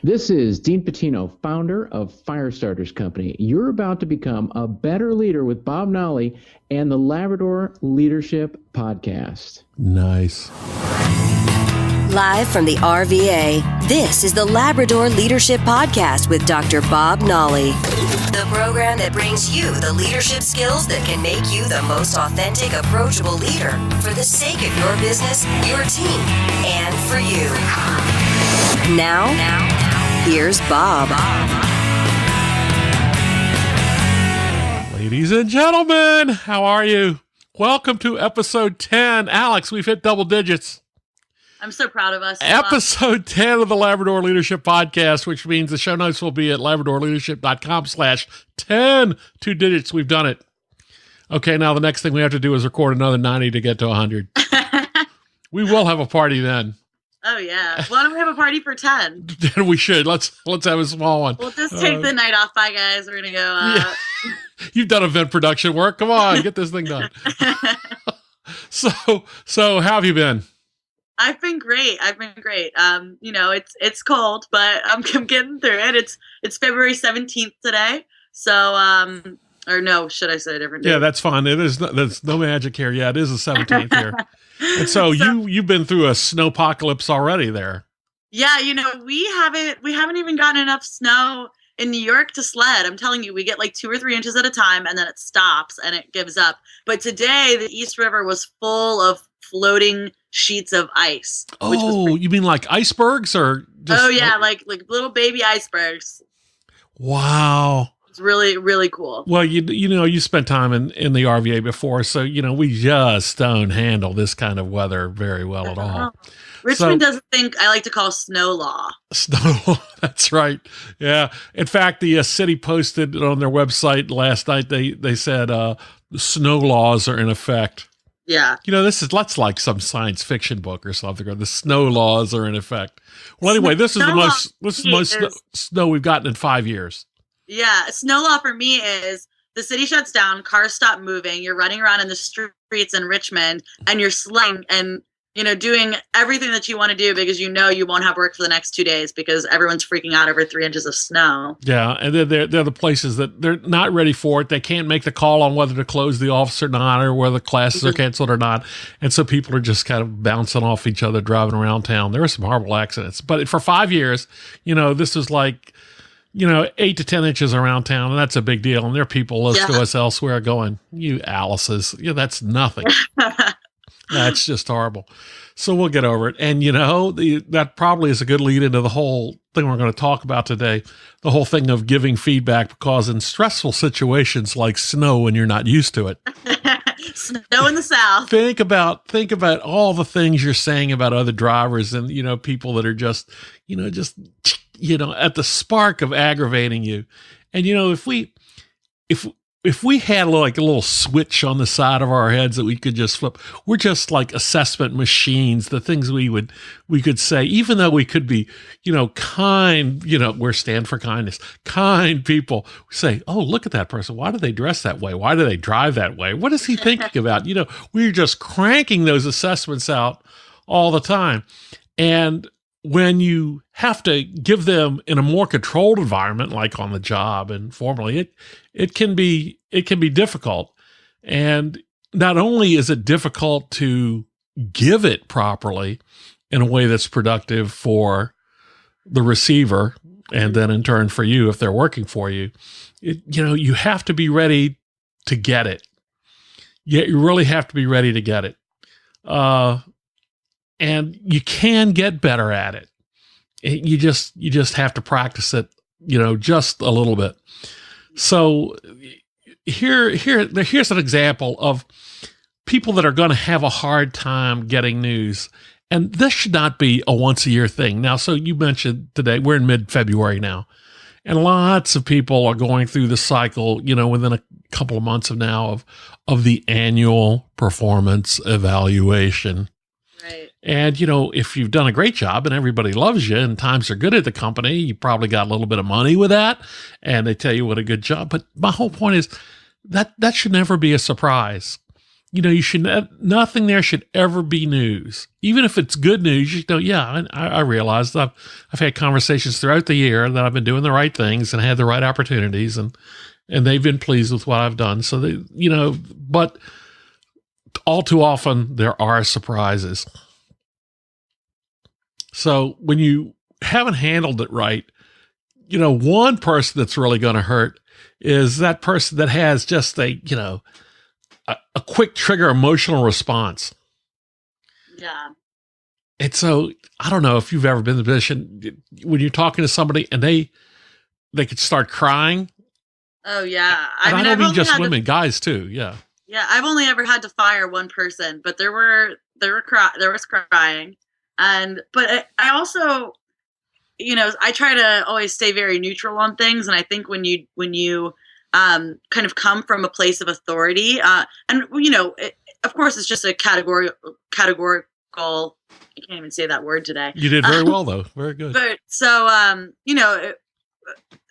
This is Dean Patino, founder of Firestarters Company. You're about to become a better leader with Bob Nolly and the Labrador Leadership Podcast. Nice. Live from the RVA, this is the Labrador Leadership Podcast with Dr. Bob Nolly. The program that brings you the leadership skills that can make you the most authentic, approachable leader for the sake of your business, your team, and for you. Now, here's Bob. Ladies and gentlemen, how are you? Welcome to episode 10. Alex, we've hit double digits. I'm so proud of us. Episode 10 of the Labrador Leadership Podcast, which means the show notes will be at labradorleadership.com/10. 2 digits. We've done it. Okay, now the next thing we have to do is record another 90 to get to 100. We will have a party then. Oh, yeah. Why don't we have a party for 10? We should. Let's have a small one. We'll just take the night off. Bye, guys. We're going to go. Yeah. You've done event production work. Come on, get this thing done. So how have you been? I've been great. It's cold, but I'm getting through it. It's February 17th today. So, or no, should I say a different day? Yeah, that's fine. There's no magic here. Yeah, it is the 17th here. And so you've been through a snowpocalypse already there. Yeah, we haven't even gotten enough snow in New York to sled. I'm telling you, we get like 2 or 3 inches at a time and then it stops and it gives up. But today the East River was full of floating sheets of ice. Oh, you mean like icebergs or just? Oh yeah, like little baby icebergs. Wow. It's really, really cool. Well, you spent time in the RVA before, so we just don't handle this kind of weather very well at all. Richmond doesn't think I like to call snow law. Snow law, that's right. Yeah. In fact, the city posted on their website last night. They said the snow laws are in effect. Yeah. That's like some science fiction book or something. Or the snow laws are in effect. Well, anyway, this is the most snow we've gotten in 5 years. Yeah, snow law for me is the city shuts down, cars stop moving, you're running around in the streets in Richmond, and you're sledding and, doing everything that you want to do because you won't have work for the next 2 days because everyone's freaking out over 3 inches of snow. Yeah, and they're the places that they're not ready for it. They can't make the call on whether to close the office or not, or whether classes are canceled or not. And so people are just kind of bouncing off each other, driving around town. There are some horrible accidents. But for 5 years, this is like 8 to 10 inches around town, and that's a big deal. And there are people listening to us elsewhere going, you Alice's, that's nothing. That's just horrible. So we'll get over it. And, that probably is a good lead into the whole thing we're going to talk about today, the whole thing of giving feedback, because in stressful situations like snow when you're not used to it. Snow in the South. Think about all the things you're saying about other drivers and, people that are just at the spark of aggravating you. And, if we had like a little switch on the side of our heads that we could just flip, we're just like assessment machines, the things we could say, even though we could be, kind, we're stand for kindness, kind people. We say, oh, look at that person. Why do they dress that way? Why do they drive that way? What is he thinking about? We're just cranking those assessments out all the time. And when you have to give them in a more controlled environment, like on the job and formally, it can be difficult. And not only is it difficult to give it properly in a way that's productive for the receiver, and then in turn for you if they're working for you, you have to be ready to get it. Yeah, you really have to be ready to get it. And you can get better at it. You just have to practice it, just a little bit. So here's an example of people that are going to have a hard time getting news. And this should not be a once a year thing. Now, so you mentioned today, we're in mid-February now, and lots of people are going through the cycle, within a couple of months of the annual performance evaluation. Right. And, if you've done a great job and everybody loves you and times are good at the company, you probably got a little bit of money with that and they tell you what a good job. But my whole point is that should never be a surprise. you should, nothing there should ever be news. Even if it's good news, you know, yeah, I realized I've had conversations throughout the year that I've been doing the right things and had the right opportunities, and they've been pleased with what I've done. So they, you know, but all too often there are surprises. So when you haven't handled it right, you know, one person that's really going to hurt is that person that has just a, you know, a quick trigger emotional response. Yeah. And so I don't know if you've ever been in the position when you're talking to somebody and they could start crying. Oh yeah. And I don't mean just women, guys too. Yeah. Yeah. I've only ever had to fire one person, but there was crying. But I also, you know, I try to always stay very neutral on things. And I think when you kind of come from a place of authority, and you know, of course, it's just a categorical. I can't even say that word today. You did very well, though. Very good. But so, you know,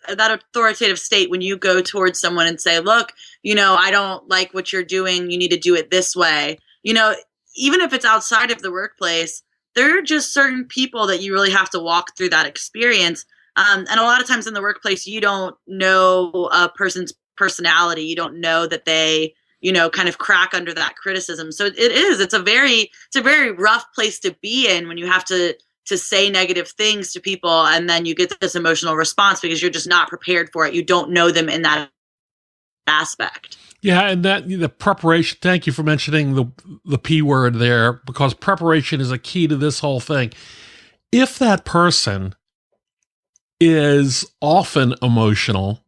that authoritative state, when you go towards someone and say, "Look, you know, I don't like what you're doing. You need to do it this way." You know, even if it's outside of the workplace, there are just certain people that you really have to walk through that experience. And a lot of times in the workplace, you don't know a person's personality. You don't know that they, you know, kind of crack under that criticism. So it's a very rough place to be in when you have to say negative things to people, and then you get this emotional response because you're just not prepared for it. You don't know them in that aspect. Yeah, and that the preparation. Thank you for mentioning the P word there, because preparation is a key to this whole thing. If that person is often emotional,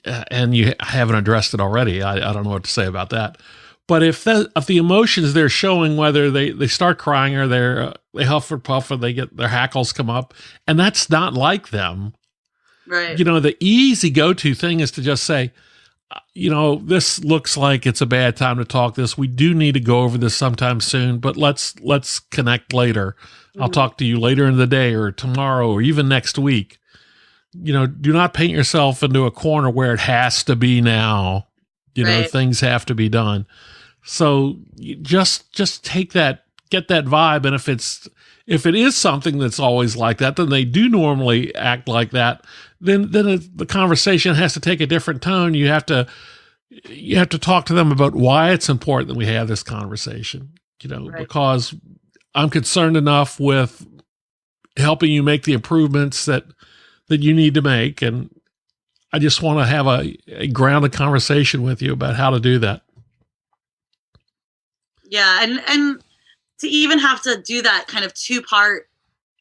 and you haven't addressed it already, I don't know what to say about that. But if the emotions they're showing, whether they start crying or they huff or puff or they get their hackles come up, and that's not like them, right? You know, the easy go-to thing is to just say, you know, this looks like it's a bad time to talk this. We do need to go over this sometime soon, but let's connect later. Mm-hmm. I'll talk to you later in the day or tomorrow or even next week. You know, do not paint yourself into a corner where it has to be now. You know, things have to be done. So you just take that, get that vibe. And if it is something that's always like that, then they do normally act like that. Then the conversation has to take a different tone. You have to talk to them about why it's important that we have this conversation, you know, because I'm concerned enough with helping you make the improvements that you need to make. And I just want to have a grounded conversation with you about how to do that. Yeah. And to even have to do that kind of 2-part,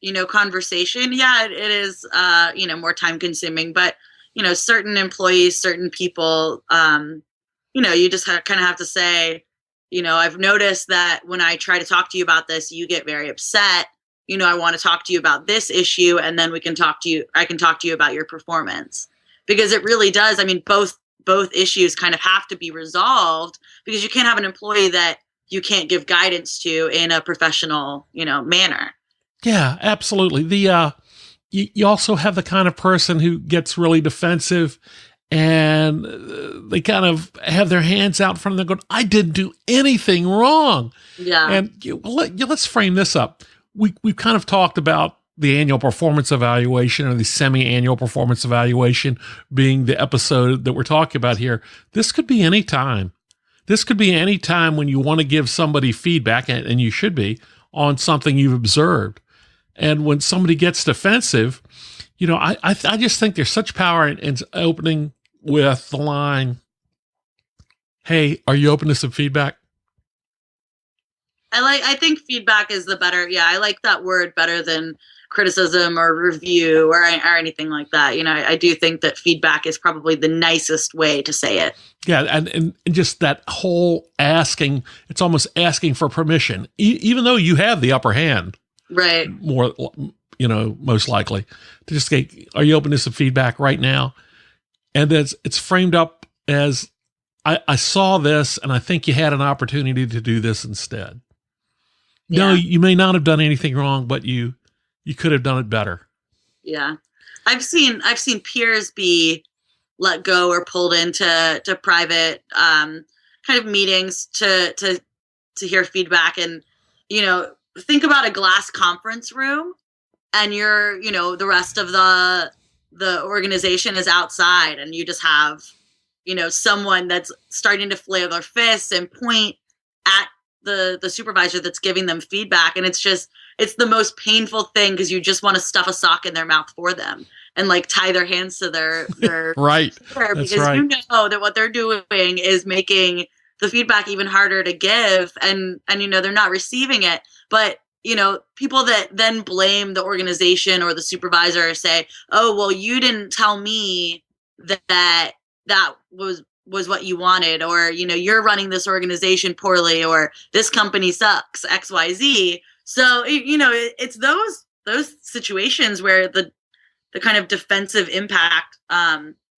you know, conversation. Yeah, it is, you know, more time consuming, but, you know, certain employees, certain people, you know, you just kind of have to say, you know, I've noticed that when I try to talk to you about this, you get very upset. You know, I want to talk to you about this issue, and then I can talk to you about your performance, because it really does. I mean, both issues kind of have to be resolved, because you can't have an employee that you can't give guidance to in a professional, you know, manner. Yeah, absolutely. You also have the kind of person who gets really defensive, and they kind of have their hands out in front of them going, I didn't do anything wrong. Yeah. And let's frame this up. We've kind of talked about the annual performance evaluation, or the semi-annual performance evaluation being the episode that we're talking about here. This could be any time. This could be any time when you want to give somebody feedback, and you should be, on something you've observed. And when somebody gets defensive, you know, I just think there's such power in opening with the line, hey, are you open to some feedback? I think feedback is the better. Yeah, I like that word better than criticism or review or anything like that. You know, I do think that feedback is probably the nicest way to say it. Yeah, and just that whole asking, it's almost asking for permission, even though you have the upper hand. Right. More, you know, most likely. To just say, are you open to some feedback right now? And it's framed up as, I saw this, and I think you had an opportunity to do this instead. Yeah. No, you may not have done anything wrong, but you could have done it better. Yeah. I've seen peers be let go or pulled into private kind of meetings to hear feedback. And, you know, think about a glass conference room, and you're, you know, the rest of the organization is outside, and you just have, you know, someone that's starting to flail their fists and point at the supervisor that's giving them feedback. And it's the most painful thing, because you just want to stuff a sock in their mouth for them and like tie their hands to their right. Because you know that what they're doing is making the feedback even harder to give, and you know, they're not receiving it. But, you know, people that then blame the organization or the supervisor say, oh, well, you didn't tell me that was what you wanted, or, you know, you're running this organization poorly, or this company sucks, XYZ. So, you know, it's those situations where the kind of defensive impact,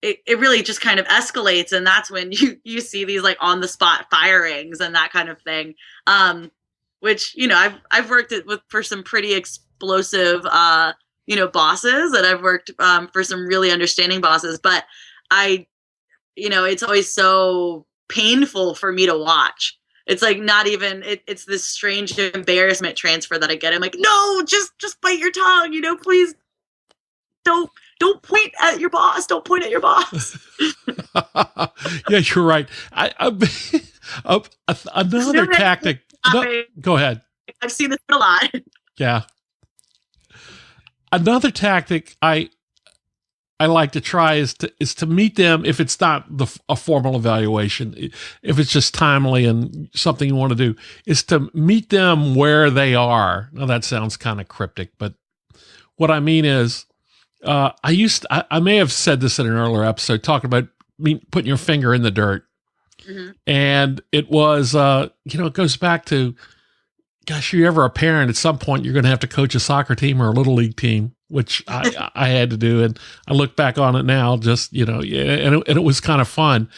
it really just kind of escalates. And that's when you see these like on the spot firings and that kind of thing. Which, you know, I've worked for some pretty explosive, you know, bosses, and I've worked for some really understanding bosses, but you know, it's always so painful for me to watch. It's like not even, it's this strange embarrassment transfer that I get. I'm like, no, just bite your tongue, you know, please don't point at your boss. Don't point at your boss. Yeah, you're right. Another tactic. Go ahead. I've seen this a lot. Yeah. Another tactic I like to try is to meet them if it's not a formal evaluation, if it's just timely and something you want to do, is to meet them where they are. Now that sounds kind of cryptic, but what I mean is, I may have said this in an earlier episode, talking about putting your finger in the dirt. Mm-hmm. And it was, you know, it goes back to, gosh, you're ever a parent, at some point you're going to have to coach a soccer team or a little league team, which I had to do. And I look back on it now, just, you know, and it was kind of fun.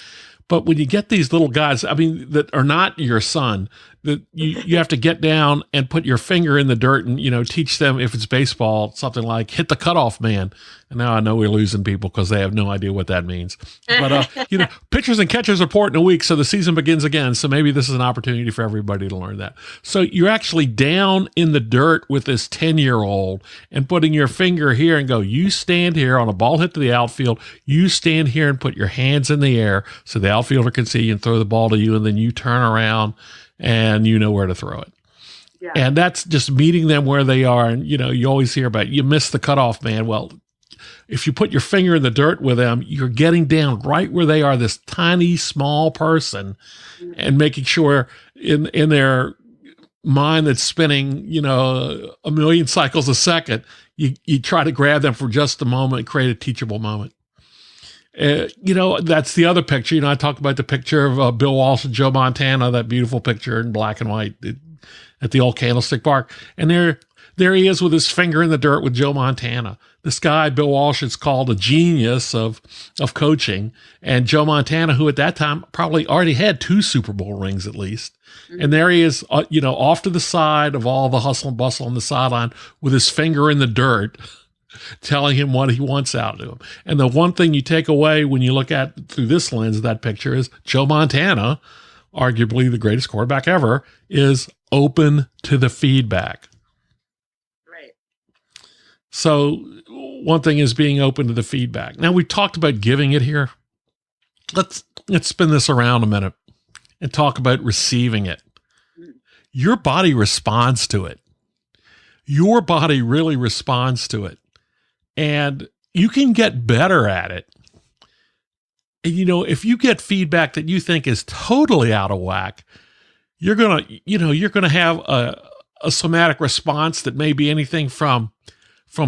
But when you get these little guys, I mean, that are not your son, that you have to get down and put your finger in the dirt and, you know, teach them, if it's baseball, something like hit the cutoff man. And now I know we're losing people because they have no idea what that means. But, you know, pitchers and catchers report in a week, so the season begins again. So maybe this is an opportunity for everybody to learn that. So you're actually down in the dirt with this 10-year-old and putting your finger here and go, you stand here on a ball hit to the outfield. You stand here and put your hands in the air so the outfielder can see you and throw the ball to you. And then you turn around and you know where to throw it. Yeah. And that's just meeting them where they are. And, you know, you always hear about, you missed the cutoff man. Well, if you put your finger in the dirt with them, you're getting down right where they are, this tiny, small person, and making sure in their mind that's spinning, you know, a million cycles a second, you try to grab them for just a moment and create a teachable moment. You know, that's the other picture. You know, I talked about the picture of Bill Walsh and Joe Montana, that beautiful picture in black and white at the old Candlestick Park. And there he is with his finger in the dirt with Joe Montana. This guy, Bill Walsh, is called a genius of coaching. And Joe Montana, who at that time probably already had 2 Super Bowl rings at least. Mm-hmm. And there he is, you know, off to the side of all the hustle and bustle on the sideline with his finger in the dirt, telling him what he wants out of him. And the one thing you take away when you look at through this lens of that picture is Joe Montana, arguably the greatest quarterback ever, is open to the feedback. Right. So one thing is being open to the feedback. Now, we talked about giving it here. Let's spin this around a minute and talk about receiving it. Your body responds to it. Your body really responds to it. And you can get better at it. And, you know, if you get feedback that you think is totally out of whack, you're going to have a somatic response that may be anything from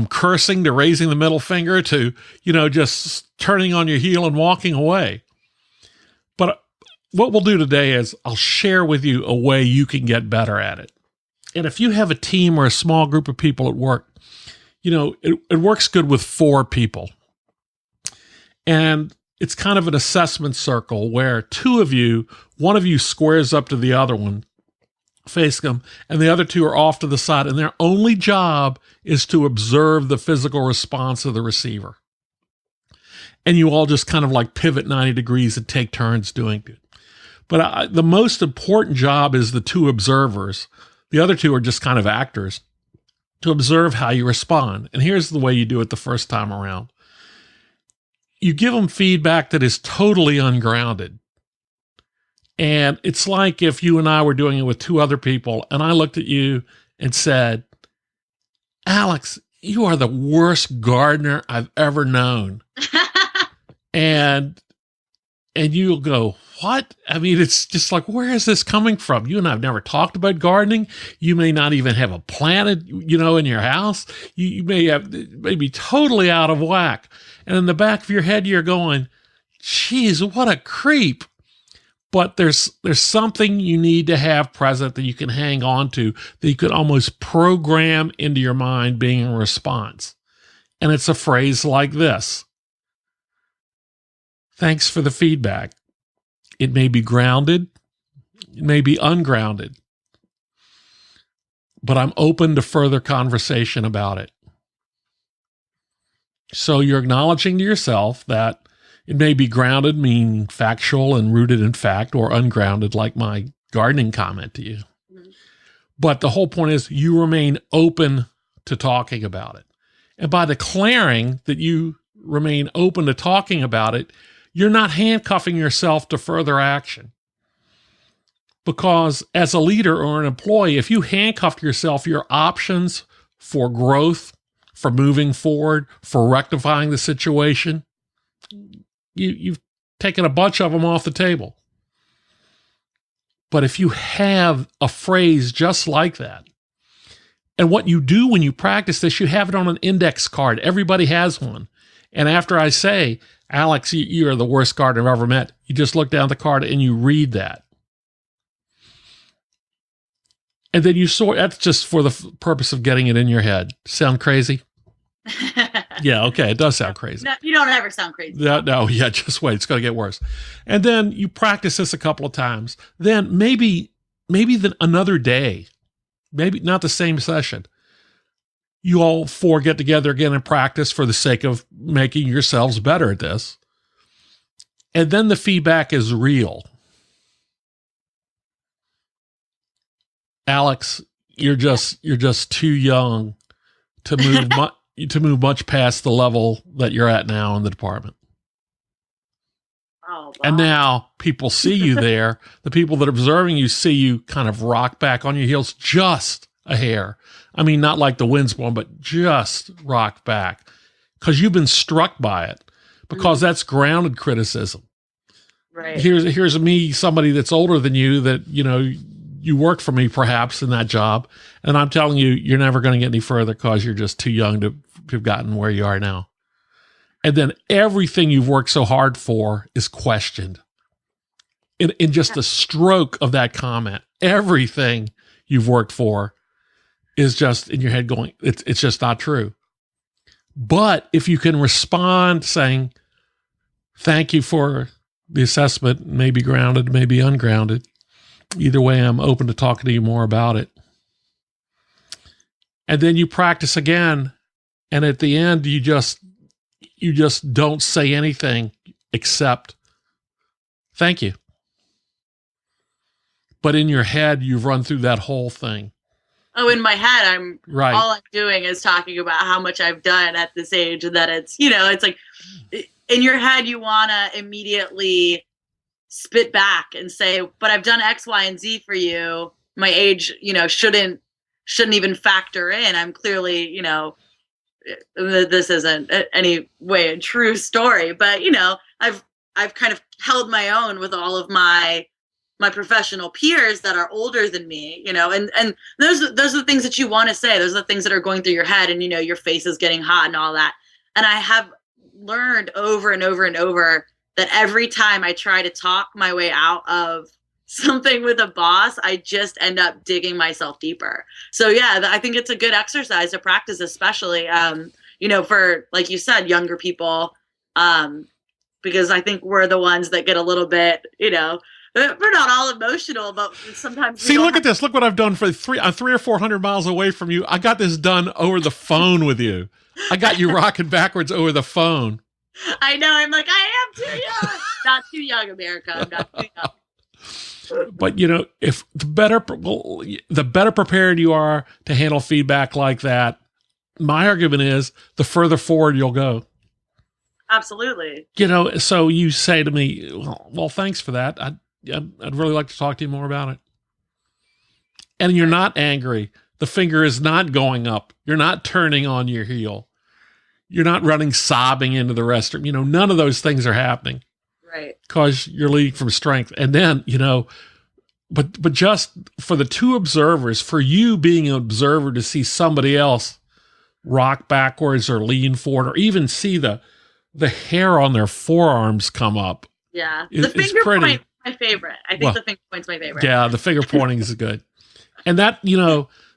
cursing to raising the middle finger to, you know, just turning on your heel and walking away. But what we'll do today is I'll share with you a way you can get better at it. And if you have a team or a small group of people at work, you know, it works good with 4 people. And it's kind of an assessment circle where 2 of you, one of you squares up to the other one, face them, and the other 2 are off to the side. And their only job is to observe the physical response of the receiver. And you all just kind of like pivot 90 degrees and take turns doing it. But the most important job is the two observers. The other two are just kind of actors, to observe how you respond. And here's the way you do it the first time around. You give them feedback that is totally ungrounded. And it's like if you and I were doing it with two other people, and I looked at you and said, Alex, you are the worst gardener I've ever known. and you'll go, what? I mean, it's just like, where is this coming from? You and I have never talked about gardening. You may not even have a plant, in your house. You may be totally out of whack. And in the back of your head, you're going, geez, what a creep. But there's something you need to have present that you can hang on to, that you could almost program into your mind being a response. And it's a phrase like this. Thanks for the feedback. It may be grounded. It may be ungrounded. But I'm open to further conversation about it. So you're acknowledging to yourself that it may be grounded, meaning factual and rooted in fact, or ungrounded, like my gardening comment to you. Mm-hmm. But the whole point is you remain open to talking about it. And by declaring that you remain open to talking about it, you're not handcuffing yourself to further action. Because as a leader or an employee, if you handcuffed yourself, your options for growth, for moving forward, for rectifying the situation, you've taken a bunch of them off the table. But if you have a phrase just like that, and what you do when you practice this, you have it on an index card. Everybody has one. And after I say, Alex, you are the worst gardener I've ever met, you just look down the card and you read that. And then that's just for the purpose of getting it in your head. Sound crazy? Yeah, okay, it does sound crazy. No, you don't ever sound crazy. No, just wait, it's going to get worse. And then you practice this a couple of times. Then maybe another day, maybe not the same session, you all four get together again and practice for the sake of making yourselves better at this. And then the feedback is real. Alex, you're just too young to move much past the level that you're at now in the department. Oh, wow. And now people see you there. The people that are observing you see you kind of rock back on your heels just a hair. I mean, not like the wind's blowing, but just rocked back because you've been struck by it, because that's grounded criticism. Right. Here's me, somebody that's older than you, that, you worked for me perhaps in that job. And I'm telling you, you're never going to get any further because you're just too young to have gotten where you are now. And then everything you've worked so hard for is questioned. In just a stroke of that comment, everything you've worked for is just in your head going, it's just not true. But if you can respond saying, thank you for the assessment, maybe grounded, maybe ungrounded. Either way, I'm open to talking to you more about it. And then you practice again. And at the end, you just don't say anything except thank you. But in your head, you've run through that whole thing. Oh, in my head, right. All I'm doing is talking about how much I've done at this age, and that it's, it's like in your head, you want to immediately spit back and say, but I've done X, Y, and Z for you. My age, shouldn't even factor in. I'm clearly, this isn't any way a true story, but I've kind of held my own with all of my professional peers that are older than me, and those are the things that you want to say. Those are the things that are going through your head, and your face is getting hot and all that. And I have learned over and over and over that every time I try to talk my way out of something with a boss, I just end up digging myself deeper. So yeah, I think it's a good exercise to practice, especially, for, like you said, younger people, because I think we're the ones that get a little bit, we're not all emotional, but sometimes. See, look at this. Look what I've done for 300 or 400 miles away from you. I got this done over the phone with you. I got you rocking backwards over the phone. I know. I'm like, I am too young. Not too young, America. I'm not too young. But if the better prepared you are to handle feedback like that, my argument is the further forward you'll go. Absolutely. So you say to me, well, thanks for that. I'd really like to talk to you more about it. And you're not angry. The finger is not going up. You're not turning on your heel. You're not running sobbing into the restroom. None of those things are happening. Right. Because you're leading from strength. And then, but just for the two observers, for you being an observer to see somebody else rock backwards or lean forward or even see the hair on their forearms come up. Yeah. The finger point, my favorite. I think the finger point's my favorite. Yeah, the finger pointing is good. And that,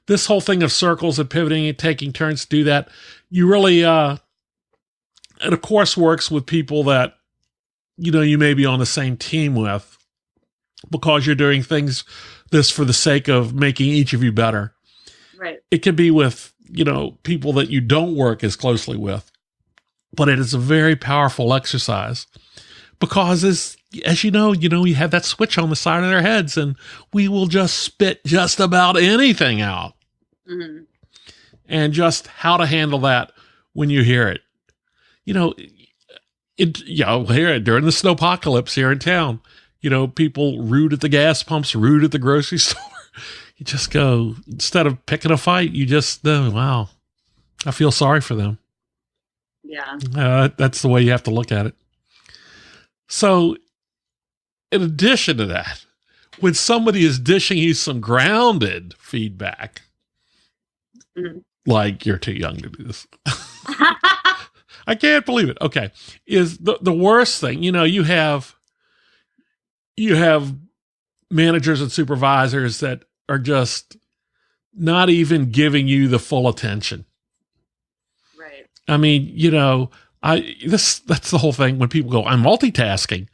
this whole thing of circles and pivoting and taking turns to do that, you really, it of course works with people that, you may be on the same team with because you're doing this for the sake of making each of you better. Right. It can be with, people that you don't work as closely with, but it is a very powerful exercise because as you know, you have that switch on the side of their heads and we will just spit just about anything out. Mm-hmm. And just how to handle that when you hear it. Here during the snowpocalypse here in town, people rude at the gas pumps, rude at the grocery store. You just go, instead of picking a fight, you just, wow, I feel sorry for them. Yeah. That's the way you have to look at it. So in addition to that, when somebody is dishing you some grounded feedback, mm-hmm. like you're too young to do this. I can't believe it. Okay. Is the worst thing, you have managers and supervisors that are just not even giving you the full attention. Right. I mean, that's the whole thing. When people go, I'm multitasking,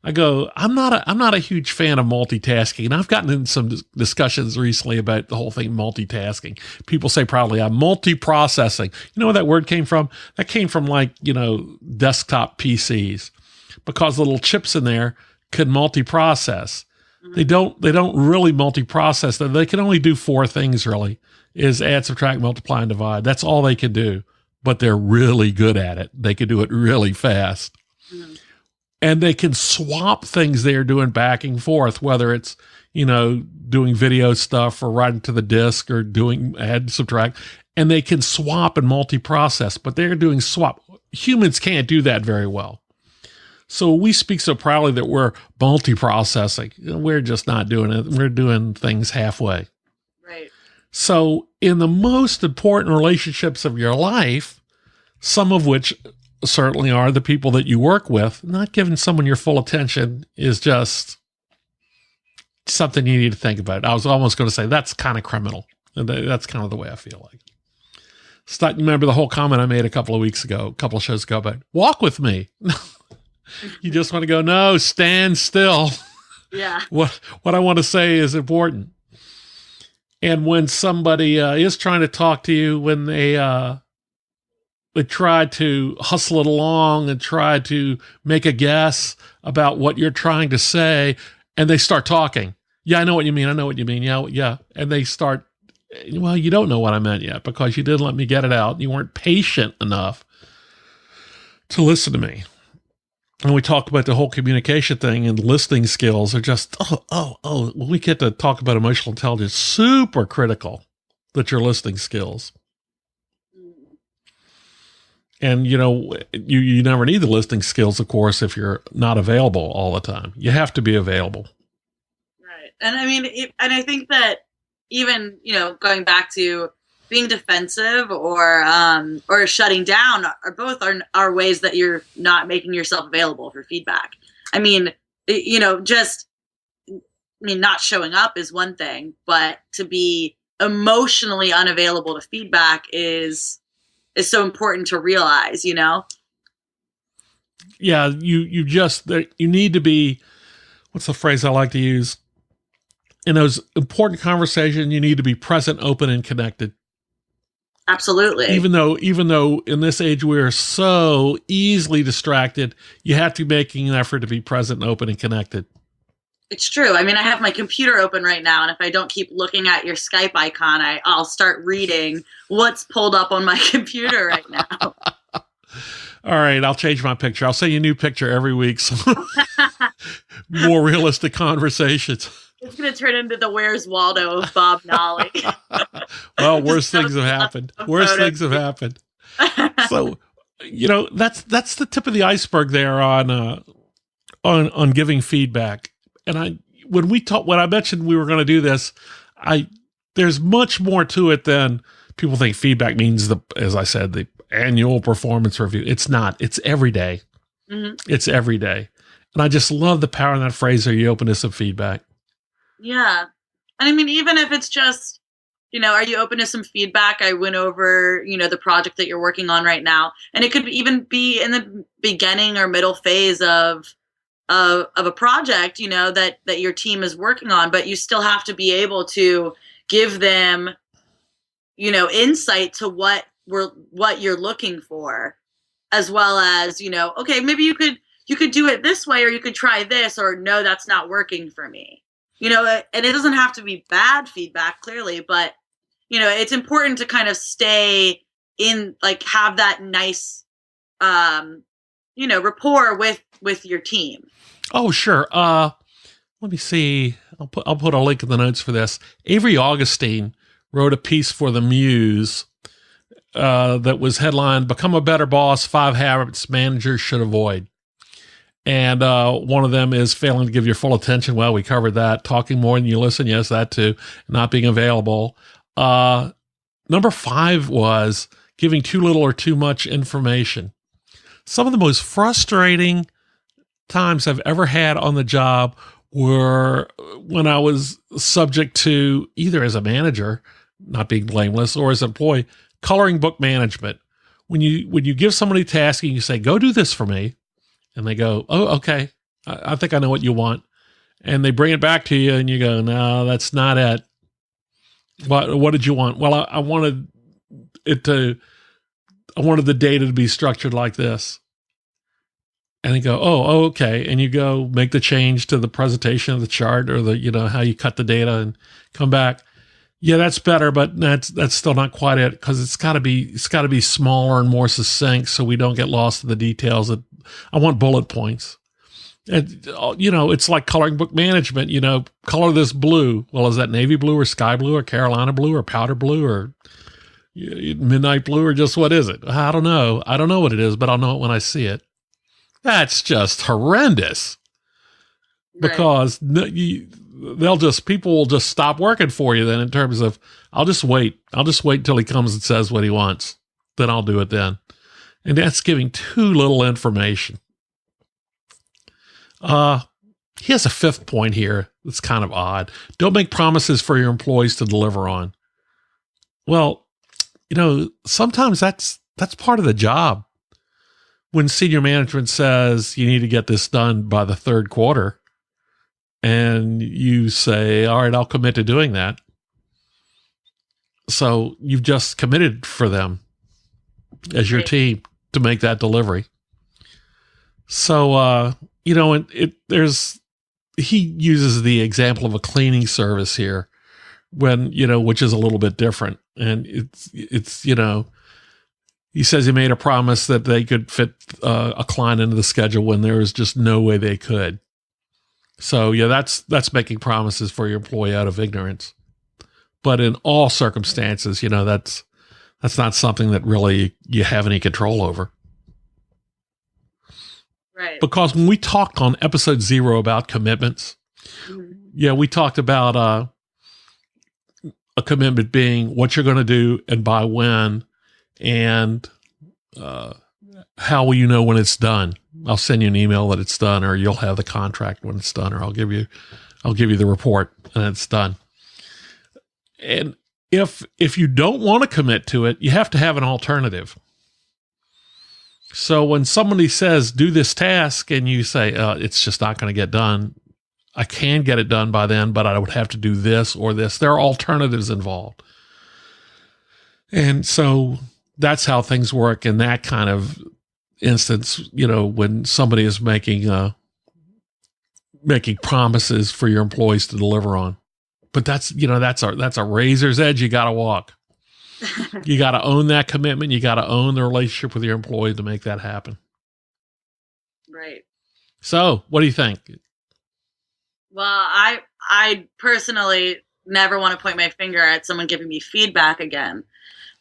I go, I'm not a huge fan of multitasking. And I've gotten in some discussions recently about the whole thing, multitasking. People say proudly, I'm multiprocessing. You know where that word came from? That came from desktop PCs because the little chips in there could multiprocess. Mm-hmm. They don't really multiprocess them. They can only do four things really, is add, subtract, multiply, and divide. That's all they can do, but they're really good at it. They can do it really fast. Mm-hmm. And they can swap things they're doing back and forth, whether it's, doing video stuff or writing to the disk or doing add, subtract, and they can swap and multiprocess, but they're doing swap. Humans can't do that very well. So we speak so proudly that we're multiprocessing. We're just not doing it. We're doing things halfway. Right. So in the most important relationships of your life, some of which certainly are the people that you work with, not giving someone your full attention is just something you need to think about. I was almost going to say that's kind of criminal. And that's kind of the way I feel like. Remember the whole comment I made a couple of shows ago about walk with me. You just want to go, no, stand still. Yeah. What I want to say is important. And when somebody is trying to talk to you, when they try to hustle it along and try to make a guess about what you're trying to say, and they start talking. Yeah, I know what you mean. I know what you mean. Yeah. And they start, well, you don't know what I meant yet because you didn't let me get it out. You weren't patient enough to listen to me. And we talk about the whole communication thing, and listening skills are just, when we get to talk about emotional intelligence, super critical that your listening skills. And, you never need the listening skills, of course, if you're not available all the time. You have to be available. Right. And I mean, and I think that even, going back to being defensive or shutting down are ways that you're not making yourself available for feedback. I mean, not showing up is one thing, but to be emotionally unavailable to feedback is so important to realize, Yeah, you need to be, what's the phrase I like to use? In those important conversations, you need to be present, open, and connected. Absolutely. Even though in this age we are so easily distracted, you have to be making an effort to be present and open and connected. It's true. I mean, I have my computer open right now, and if I don't keep looking at your Skype icon, I'll start reading what's pulled up on my computer right now. All right, I'll change my picture. I'll send you a new picture every week. So more realistic conversations. It's going to turn into the Where's Waldo of Bob Nolly. Well, worse things have happened. Worse things have happened. So, that's the tip of the iceberg there on giving feedback. And when I mentioned we were going to do this, there's much more to it than people think feedback means as I said, the annual performance review. It's not. It's every day. Mm-hmm. It's every day. And I just love the power in that phrase, are you open to some feedback? Yeah. And I mean, even if it's just, are you open to some feedback? I went over, the project that you're working on right now. And it could even be in the beginning or middle phase of a project, that your team is working on, but you still have to be able to give them, insight to what you're looking for, as well as, okay, maybe you could do it this way, or you could try this, or no, that's not working for me. And it doesn't have to be bad feedback, clearly, but, it's important to kind of stay in, like, have that nice, rapport with your team. Oh, sure. Let me see. I'll put a link in the notes for this. Avery Augustine wrote a piece for the Muse that was headlined, Become a Better Boss, 5 Habits Managers Should Avoid. And one of them is failing to give your full attention. Well, we covered that. Talking more than you listen. Yes, that too. Not being available. Number 5 was giving too little or too much information. Some of the most frustrating times I've ever had on the job were when I was subject to, either as a manager, not being blameless, or as an employee, coloring book management. When you give somebody a task and you say, go do this for me, and they go, oh, okay, I think I know what you want. And they bring it back to you and you go, no, that's not it. What did you want? Well, I wanted the data to be structured like this. And they go, oh, okay. And you go make the change to the presentation of the chart, or how you cut the data, and come back. Yeah, that's better, but that's still not quite it, because it's got to be smaller and more succinct, so we don't get lost in the details. I want bullet points. And, it's like coloring book management. Color this blue. Well, is that navy blue or sky blue or Carolina blue or powder blue or midnight blue, or just what is it? I don't know. I don't know what it is, but I'll know it when I see it. That's just horrendous, because people will just stop working for you then, in terms of, I'll just wait until he comes and says what he wants. Then I'll do it then. And that's giving too little information. He has a 5th point here that's kind of odd. Don't make promises for your employees to deliver on. Well, sometimes that's part of the job. When senior management says you need to get this done by the 3rd quarter, and you say, all right, I'll commit to doing that. So you've just committed for them as your team to make that delivery. So, he uses the example of a cleaning service here, which is a little bit different. And it's he says he made a promise that they could fit a client into the schedule when there was just no way they could. So yeah, that's making promises for your employee out of ignorance. But in all circumstances, that's not something that really you have any control over. Right. Because when we talked on episode 0 about commitments, we talked about a commitment being what you're going to do and by when, and how will you know when it's done? I'll send you an email that it's done, or you'll have the contract when it's done, or I'll give you the report and it's done. And if you don't want to commit to it, you have to have an alternative. So when somebody says, do this task, and you say, it's just not going to get done, I can get it done by then, but I would have to do this or this. There are alternatives involved. And so that's how things work in that kind of instance, when somebody is making making promises for your employees to deliver on. But that's a razor's edge you got to walk. You got to own that commitment. You got to own the relationship with your employee to make that happen. Right. So, what do you think? Well, I personally never want to point my finger at someone giving me feedback again,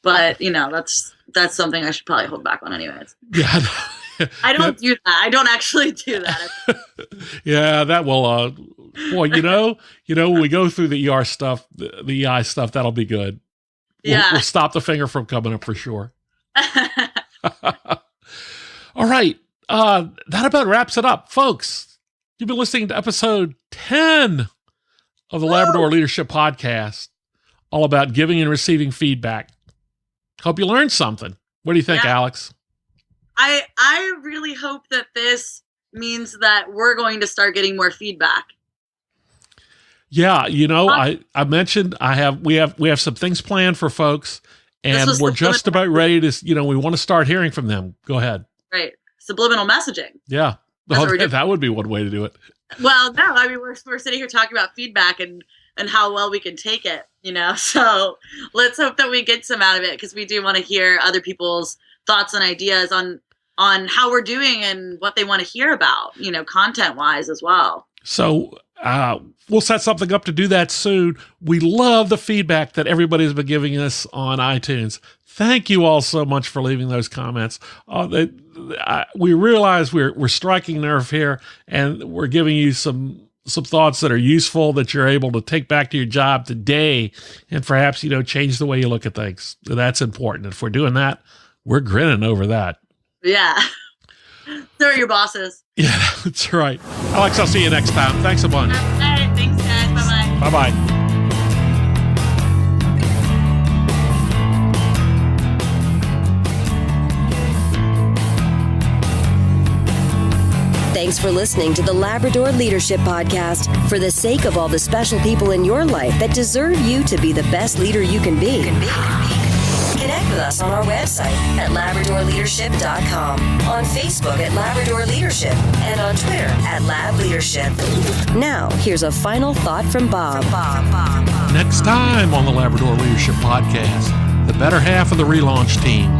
but that's something I should probably hold back on anyways. Yeah. I don't do that. I don't actually do that. Yeah, that will. When we go through the ER stuff, the EI stuff, that'll be good. We'll stop the finger from coming up for sure. All right. That about wraps it up, folks. You've been listening to episode 10 of the Labrador Leadership Podcast, all about giving and receiving feedback. Hope you learned something. What do you think, Alex? I really hope that this means that we're going to start getting more feedback. Yeah, I mentioned we have some things planned for folks, and we're just about ready to, we want to start hearing from them. Go ahead. Right. Subliminal messaging. Yeah. That would be one way to do it. Well, no, I mean, we're sitting here talking about feedback and how well we can take it, so let's hope that we get some out of it, because we do want to hear other people's thoughts and ideas on how we're doing and what they want to hear about, content wise as well. So we'll set something up to do that soon. We love the feedback that everybody's been giving us on iTunes. Thank you all so much for leaving those comments. We realize we're striking nerve here, and we're giving you some thoughts that are useful that you're able to take back to your job today, and perhaps change the way you look at things. That's important. If we're doing that, we're grinning over that. Yeah. So are your bosses. Yeah, that's right. Alex, I'll see you next time. Thanks a bunch. All right. Thanks, guys. Bye-bye. Bye-bye. Thanks for listening to the Labrador Leadership Podcast. For the sake of all the special people in your life that deserve you to be the best leader you can be. Connect with us on our website at LabradorLeadership.com, on Facebook at Labrador Leadership, and on Twitter at Lab Leadership. Now, here's a final thought from Bob. Next time on the Labrador Leadership Podcast, the better half of the relaunch team.